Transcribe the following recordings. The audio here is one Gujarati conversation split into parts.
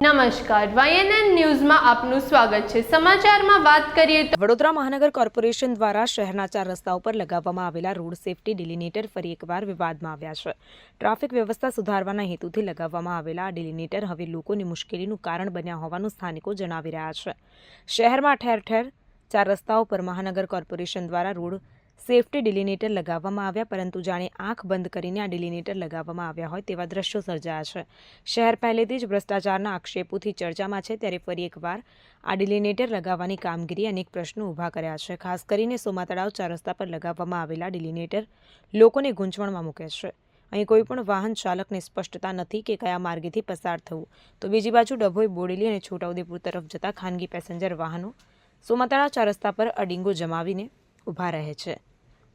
નમસ્કાર, YNN ન્યૂઝમાં આપનું સ્વાગત છે। સમાચારમાં વાત કરીએ તો વડોદરા મહાનગર કોર્પોરેશન દ્વારા શહેરના 4 રસ્તાઓ પર લગાવવામાં આવેલા રોડ સેફટી ડિલિનેટર ફરી એકવાર વિવાદમાં આવ્યા છે। ટ્રાફિક વ્યવસ્થા સુધારવાના હેતુથી લગાવવામાં આવેલા આ ડિલિનેટર હવે લોકોની મુશ્કેલીનું કારણ બન્યા હોવાનું સ્થાનિકો જણાવી રહ્યા છે। શહેરમાં ઠેર ઠેર 4 રસ્તાઓ પર મહાનગર કોર્પોરેશન દ્વારા રોડ સેફટી ડિલિનેટર લગાવવામાં આવ્યા, પરંતુ જાણે આંખ બંધ કરીને આ ડિલિનેટર લગાવવામાં આવ્યા હોય તેવા દ્રશ્યો સર્જાયા છે। શહેર પહેલેથી જ ભ્રષ્ટાચારના આક્ષેપોથી ચર્ચામાં છે, ત્યારે ફરી એકવાર આ ડિલિનેટર લગાવવાની કામગીરી અનેક પ્રશ્નો ઊભા કર્યા છે। ખાસ કરીને સોમાતળાવ 4 રસ્તા પર લગાવવામાં આવેલા ડિલિનેટર લોકોને ગૂંચવણમાં મૂકે છે। અહીં કોઈપણ વાહન ચાલકને સ્પષ્ટતા નથી કે કયા માર્ગેથી પસાર થવું, તો બીજી બાજુ ડભોઈ, બોડેલી અને છોટાઉદેપુર તરફ જતા ખાનગી પેસેન્જર વાહનો સોમાતળાવ 4 રસ્તા પર અડીંગો જમાવીને ઊભા રહે છે।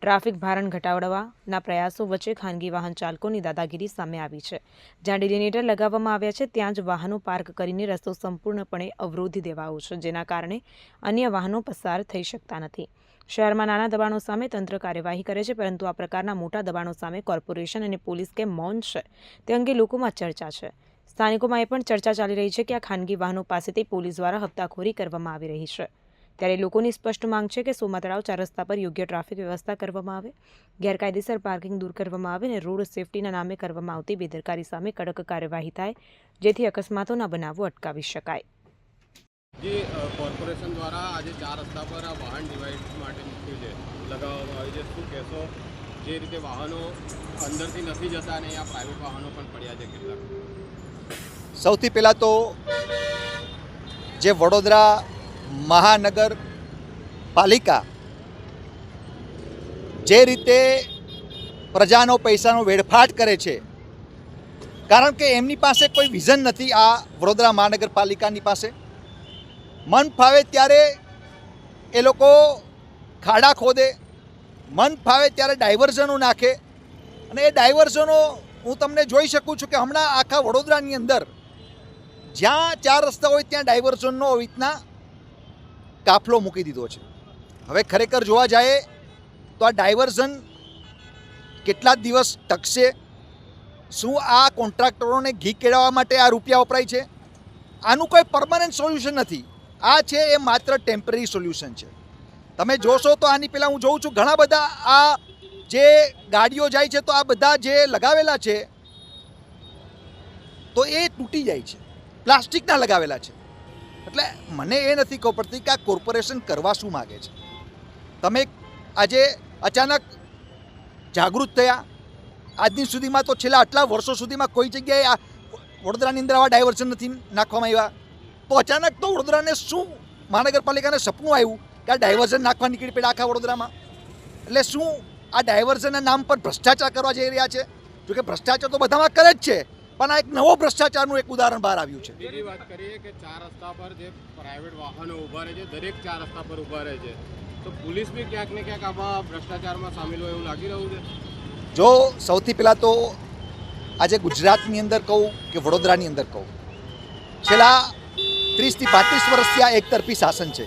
ટ્રાફિક ભારણ ઘટાડવાના પ્રયાસો વચ્ચે ખાનગી વાહન ચાલકોની દાદાગીરી સામે આવી છે। જ્યાં ડિલિનેટર લગાવવામાં આવ્યા છે ત્યાં જ વાહનો પાર્ક કરીને રસ્તો સંપૂર્ણપણે અવરોધી દેવાયો છે, જેના કારણે અન્ય વાહનો પસાર થઈ શકતા નથી। શહેરમાં નાના દબાણો સામે તંત્ર કાર્યવાહી કરે છે, પરંતુ આ પ્રકારના મોટા દબાણો સામે કોર્પોરેશન અને પોલીસ કેમ મૌન છે તે અંગે લોકોમાં ચર્ચા છે। સ્થાનિકોમાં એ પણ ચર્ચા ચાલી રહી છે કે આ ખાનગી વાહનો પાસેથી પોલીસ દ્વારા હપ્તાખોરી કરવામાં આવી રહી છે। ત્યારે લોકોની સ્પષ્ટ માંગ છે કે સોમાતળાવ 4 રસ્તા પર યોગ્ય ટ્રાફિક વ્યવસ્થા કરવામાં આવે, ગેરકાયદેસર પાર્કિંગ દૂર કરવામાં આવે અને રોડ સેફટીના નામે કરવામાં આવતી બેદરકારી સામે કડક કાર્યવાહી થાય, જેથી અકસ્માતોના બનાવો અટકાવી શકાય। જે કોર્પોરેશન દ્વારા આજે 4 રસ્તા પર આ વાહન ડિવાઇડ માટે મૂક્યું છે, લગાવવામાં આવ્યું છે, શું કહેશો? જે રીતે વાહનો અંદરથી નથી જતા અને અહીંયા પ્રાઇવેટ વાહનો પણ પડ્યા છે કેટલાક? સૌથી પહેલાં તો જે વડોદરા મહાનગર પાલિકા જે રીતે પ્રજાનો પૈસાનો વેડફાટ કરે છે, કારણ કે એમની પાસે કોઈ વિઝન નથી। આ વડોદરા મહાનગરપાલિકાની પાસે મન ફાવે ત્યારે એ લોકો ખાડા ખોદે, મન ફાવે ત્યારે ડાયવર્ઝનો નાખે, અને એ ડાયવર્ઝનો હું તમને જોઈ શકું છું કે હમણાં આખા વડોદરાની અંદર જ્યાં 4 રસ્તા હોય ત્યાં ડાયવર્ઝનનો આવી રીતના કાફલો મૂકી દીધો છે। હવે ખરેખર જોવા જાય તો આ ડાયવર્ઝન કેટલા દિવસ ટકશે? શું આ કોન્ટ્રાક્ટરોને ઘી કેળવવા માટે આ રૂપિયા વપરાય છે? આનું કોઈ પરમનન્ટ સોલ્યુશન નથી। આ છે એ માત્ર ટેમ્પરરી સોલ્યુશન છે। તમે જોશો તો આની પહેલાં હું જોઉં છું ઘણા બધા આ જે ગાડીઓ જાય છે તો આ બધા જે લગાવેલા છે તો એ તૂટી જાય છે, પ્લાસ્ટિકના લગાવેલા છે। એટલે મને એ નથી ખબર પડતી કે આ કોર્પોરેશન કરવા શું માગે છે। તમે આજે અચાનક જાગૃત થયા, આજની સુધીમાં તો છેલ્લા આટલા વર્ષો સુધીમાં કોઈ જગ્યાએ આ વડોદરાની અંદર આવા ડાયવર્ઝન નથી નાખવામાં આવ્યા, તો અચાનક તો વડોદરાને શું મહાનગરપાલિકાને સપનું આવ્યું કે આ ડાયવર્ઝન નાખવા નીકળી પડ્યા આખા વડોદરામાં? એટલે શું આ ડાયવર્ઝનના નામ પર ભ્રષ્ટાચાર કરવા જઈ રહ્યા છે? જોકે ભ્રષ્ટાચાર તો બધામાં કરે જ છે, પણ આ એક નવો ભ્રષ્ટાચારનું એક ઉદાહરણ બહાર આવ્યું છે। બીજી વાત કરીએ કે 4 રસ્તા પર જે પ્રાઇવેટ વાહનો ઊભા રહે છે, દરેક 4 રસ્તા પર ઊભા રહે છે, તો પોલીસ બી ક્યાંક ને ક્યાંક આમાં ભ્રષ્ટાચારમાં સામેલ હોય એવું લાગી રહ્યું છે। જો સૌથી પહેલાં તો આજે ગુજરાતની અંદર કહું કે વડોદરાની અંદર કહું, છેલ્લા 30 થી 35 વર્ષથી આ એકતરફી શાસન છે।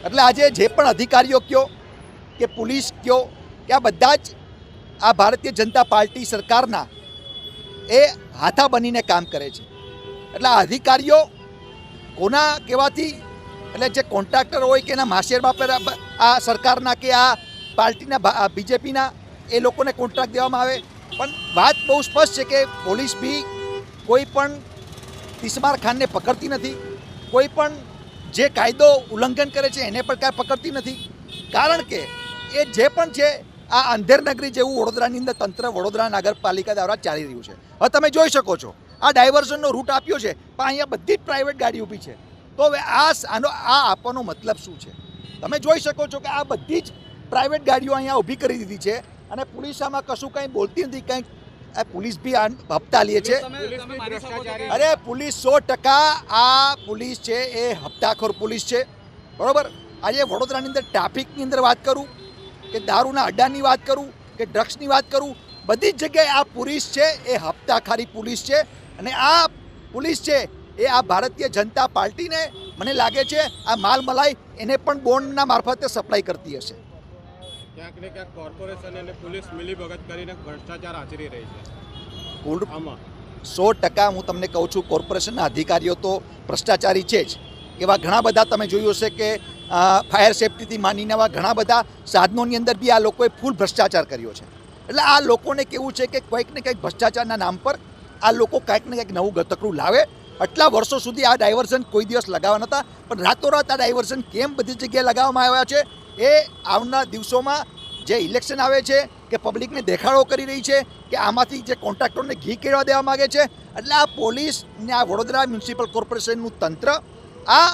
એટલે આજે જે પણ અધિકારીઓ કયો કે પોલીસ કયો કે આ બધા જ આ ભારતીય જનતા પાર્ટી સરકારના એ હાથા બનીને કામ કરે છે। એટલે આ અધિકારીઓ કોના કહેવાથી, એટલે જે કોન્ટ્રાક્ટર હોય કે એના માશેર બાપ આ સરકારના કે આ પાર્ટીના બીજેપીના એ લોકોને કોન્ટ્રાક્ટ દેવામાં આવે, પણ વાત બહુ સ્પષ્ટ છે કે પોલીસ બી કોઈ પણ તિસ્માર ખાનને પકડતી નથી, કોઈ પણ જે કાયદો ઉલ્લંઘન કરે છે એને પણ કાંઈ પકડતી નથી, કારણ કે એ જે પણ છે આ અંધેરનગરી જેવું વડોદરાની અંદર તંત્ર વડોદરા નગરપાલિકા દ્વારા ચાલી રહ્યું છે। હવે તમે જોઈ શકો છો આ ડાયવર્ઝનનો રૂટ આપ્યો છે, પણ અહીંયા બધી જ પ્રાઇવેટ ગાડી ઊભી છે, તો હવે આનો આપવાનો મતલબ શું છે? તમે જોઈ શકો છો કે આ બધી જ પ્રાઇવેટ ગાડીઓ અહીંયા ઊભી કરી દીધી છે, અને પોલીસ આમાં કશું કંઈ બોલતી નથી, કંઈક પોલીસ બી હપ્તા લે છે। અરે પોલીસ 100% આ પોલીસ છે એ હપ્તાખોર પોલીસ છે, બરાબર? આજે વડોદરાની અંદર ટ્રાફિકની અંદર વાત કરું કે દારૂના અડ્ડાની વાત કરું કે ડ્રગ્સની વાત કરું, બધી જ જગ્યાએ આ પોલીસ છે એ હપ્તાખારી પોલીસ છે। અને આ પોલીસ છે એ આ ભારતીય જનતા પાર્ટીને મને લાગે છે આ માલ મલાઈ એને પણ બોન્ડના મારફતે સપ્લાય કરતી હશે। ક્યાંક ને ક્યાંક કોર્પોરેશન અને પોલીસ મિલીભગત કરીને ભ્રષ્ટાચાર આચરી રહી છે આમાં। 100% હું તમને કહું છું કોર્પોરેશનના અધિકારીઓ તો ભ્રષ્ટાચારી છે જ. એવા ઘણા બધા તમે જોયું હશે કે ફાયર સેફ્ટીથી માંડીને એવા ઘણા બધા સાધનોની અંદર બી આ લોકોએ ફૂલ ભ્રષ્ટાચાર કર્યો છે. એટલે આ લોકોને કેવું છે કે કંઈક ને કંઈક ભ્રષ્ટાચારના નામ પર આ લોકો કંઈક ને કંઈક નવું ગતકરું લાવે. આટલા વર્ષો સુધી આ ડાયવર્ઝન કોઈ દિવસ લગાવવા નહોતા, પણ રાતોરાત આ ડાયવર્ઝન કેમ બધી જગ્યાએ લગાવવામાં આવ્યા છે એ આવનાર દિવસોમાં જે ઇલેક્શન આવે છે કે પબ્લિકને દેખાડો કરી રહી છે કે આમાંથી જે કોન્ટ્રાક્ટરને ઘી કેળવા દેવા માગે છે. એટલે આ પોલીસ ને આ વડોદરા મ્યુનિસિપલ કોર્પોરેશનનું તંત્ર આ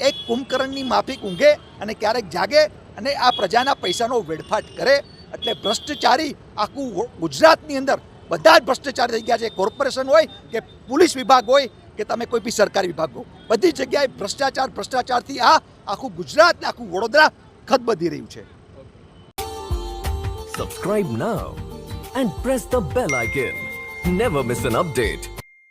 એક કુંભકર્ણની માફિક ઊંઘે અને ક્યારેક જાગે અને આ પ્રજાના પૈસાનો વેડફાટ કરે. એટલે ભ્રષ્ટાચારી આખું ગુજરાતની અંદર બધા જ ભ્રષ્ટાચાર થઈ ગયા છે. કોર્પોરેશન હોય કે પોલીસ વિભાગ હોય કે તમે કોઈ બી સરકારી વિભાગ હો, બધી જગ્યાએ ભ્રષ્ટાચારથી આ આખું ગુજરાત ને આખું વડોદરા ખતબદી રહ્યું છે. Subscribe now and press the bell icon. Never miss an update.